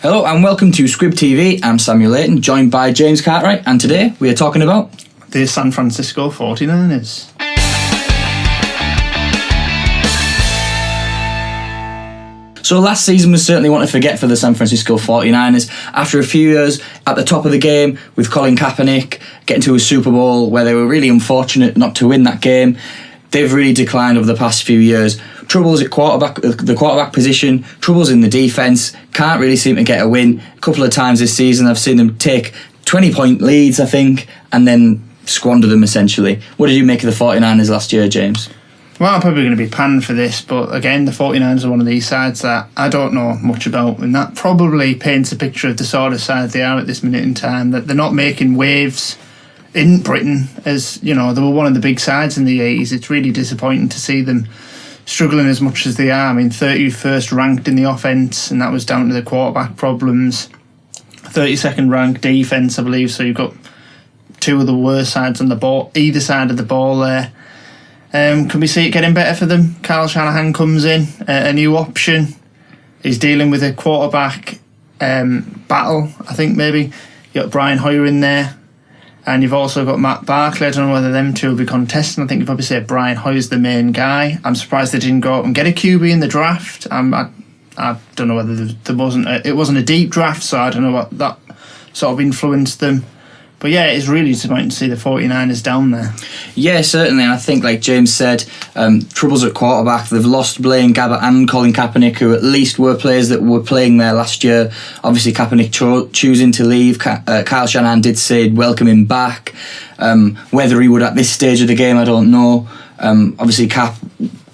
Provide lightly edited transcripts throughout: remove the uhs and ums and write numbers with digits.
Hello and welcome to Scrib TV. I'm Samuel Layton, joined by James Cartwright, and today we are talking about the San Francisco 49ers. So last season was certainly one to forget for the San Francisco 49ers. After a few years at the top of the game with Colin Kaepernick getting to a Super Bowl where they were really unfortunate not to win that game, they've really declined over the past few years. Troubles at the quarterback position, troubles in the defence, can't really seem to get a win. A couple of times this season I've seen them take 20-point leads, I think, and then squander them essentially. What did you make of the 49ers last year, James? Well, I'm probably going to be panned for this, but again, the 49ers are one of these sides that I don't know much about, and that probably paints a picture of the sort of side they are at this minute in time, that they're not making waves in Britain, as, you know, they were one of the big sides in the 80s. It's really disappointing to see them struggling as much as they are. I mean, 31st ranked in the offence, and that was down to the quarterback problems. 32nd ranked defence, I believe, so you've got two of the worst sides on the ball, either side of the ball there. Can we see it getting better for them? Kyle Shanahan comes in, a new option. He's dealing with a quarterback battle, I think maybe. You've got Brian Hoyer in there, and you've also got Matt Barkley. I don't know whether them two will be contesting. I think you'd probably say Brian Hoyer's the main guy. I'm surprised they didn't go out and get a QB in the draft. I don't know whether it wasn't a deep draft, so I don't know what that sort of influenced them. But yeah, it's really disappointing to see the 49ers down there. Yeah, certainly. And I think, like James said, troubles at quarterback. They've lost Blaine Gabbert and Colin Kaepernick, who at least were players that were playing there last year. Obviously, Kaepernick choosing to leave. Kyle Shanahan did say he'd welcome him back. Whether he would at this stage of the game, I don't know. Obviously, Cap,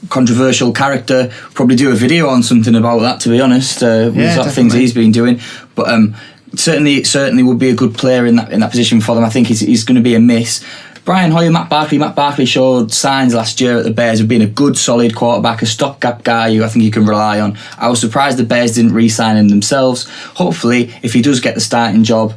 controversial character, probably do a video on something about that, to be honest, with sort of things he's been doing. But certainly would be a good player in that position for them. I think he's going to be a miss. Brian Hoyer, Matt Barkley showed signs last year at the Bears of being a good, solid quarterback, a stopgap guy who I think you can rely on. I was surprised the Bears didn't re-sign him themselves. Hopefully, if he does get the starting job,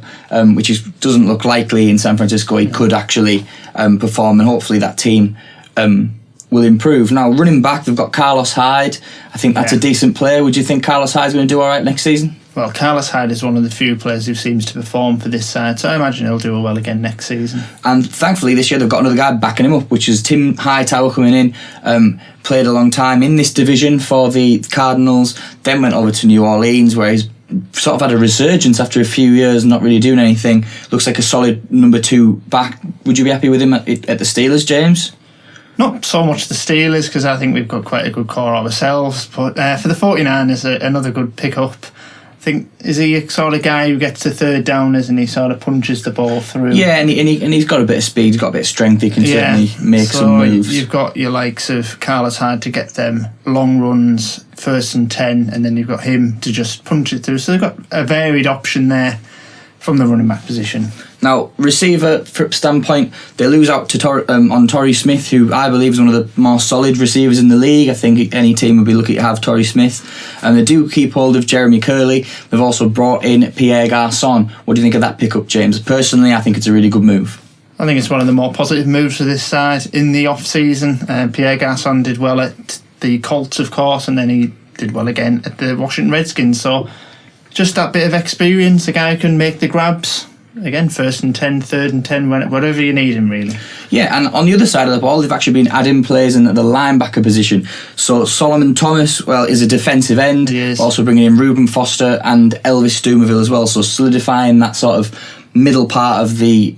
which doesn't look likely in San Francisco, he could actually perform, and hopefully that team will improve. Now, running back, they've got Carlos Hyde. I think that's a decent player. Would you think Carlos Hyde's going to do all right next season? Well, Carlos Hyde is one of the few players who seems to perform for this side, so I imagine he'll do well again next season. And thankfully this year they've got another guy backing him up, which is Tim Hightower coming in, played a long time in this division for the Cardinals, then went over to New Orleans where he's sort of had a resurgence after a few years not really doing anything. Looks like a solid number 2 back. Would you be happy with him at the Steelers, James? Not so much the Steelers, because I think we've got quite a good core ourselves, but for the 49ers, another good pick-up. I think, is he a sort of guy who gets to third downers and he sort of punches the ball through? Yeah, and he's got a bit of speed, he's got a bit of strength, he can certainly make some moves. You've got your likes of Carlos Hyde to get them long runs, 1st and 10, and then you've got him to just punch it through. So they've got a varied option there from the running back position. Now, receiver standpoint, they lose out to on Torrey Smith, who I believe is one of the more solid receivers in the league. I think any team would be lucky to have Torrey Smith. And they do keep hold of Jeremy Curley. They've also brought in Pierre Garçon. What do you think of that pickup, James? Personally, I think it's a really good move. I think it's one of the more positive moves for this side in the off-season. Pierre Garçon did well at the Colts, of course, and then he did well again at the Washington Redskins. So just that bit of experience, a guy who can make the grabs. Again, 1st and 10, 3rd and 10, whatever you need him, really. Yeah, and on the other side of the ball, they've actually been adding players in the linebacker position. So Solomon Thomas, is a defensive end. He is. Also bringing in Reuben Foster and Elvis Dumervil as well. So solidifying that sort of middle part of the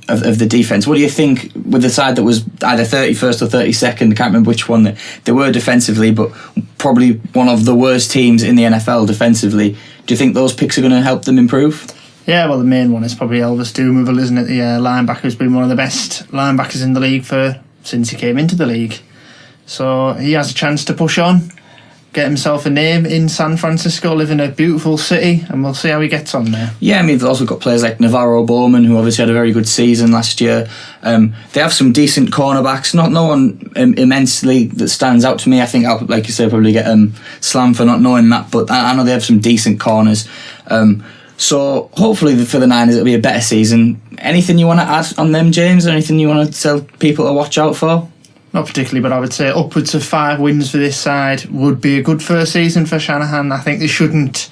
defence. What do you think with the side that was either 31st or 32nd? I can't remember which one they were defensively, but probably one of the worst teams in the NFL defensively. Do you think those picks are going to help them improve? Yeah, well, the main one is probably Elvis Dumervil, isn't it? The linebacker who's been one of the best linebackers in the league since he came into the league. So he has a chance to push on, get himself a name in San Francisco, live in a beautiful city, and we'll see how he gets on there. Yeah, I mean, they've also got players like Navarro Bowman, who obviously had a very good season last year. They have some decent cornerbacks, no one immensely that stands out to me. I think I'll, like you say, probably get slammed for not knowing that, but I know they have some decent corners. So hopefully for the Niners it'll be a better season. Anything you want to add on them, James? Or anything you want to tell people to watch out for? Not particularly, but I would say upwards of 5 wins for this side would be a good first season for Shanahan. I think they shouldn't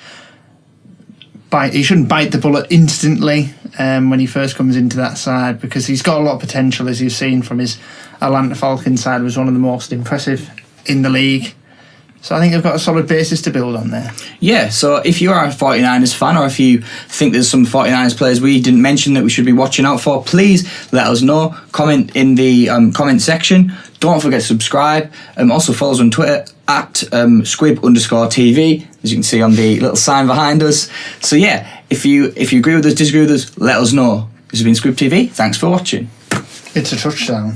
He shouldn't bite the bullet instantly when he first comes into that side, because he's got a lot of potential, as you've seen from his Atlanta Falcons side. Was one of the most impressive in the league. So I think they've got a solid basis to build on there. Yeah, so if you are a 49ers fan, or if you think there's some 49ers players we didn't mention that we should be watching out for, please let us know. Comment in the comment section. Don't forget to subscribe. Also follow us on Twitter at squib_TV, as you can see on the little sign behind us. So yeah, if you agree with us, disagree with us, let us know. This has been Squib TV. Thanks for watching. It's a touchdown.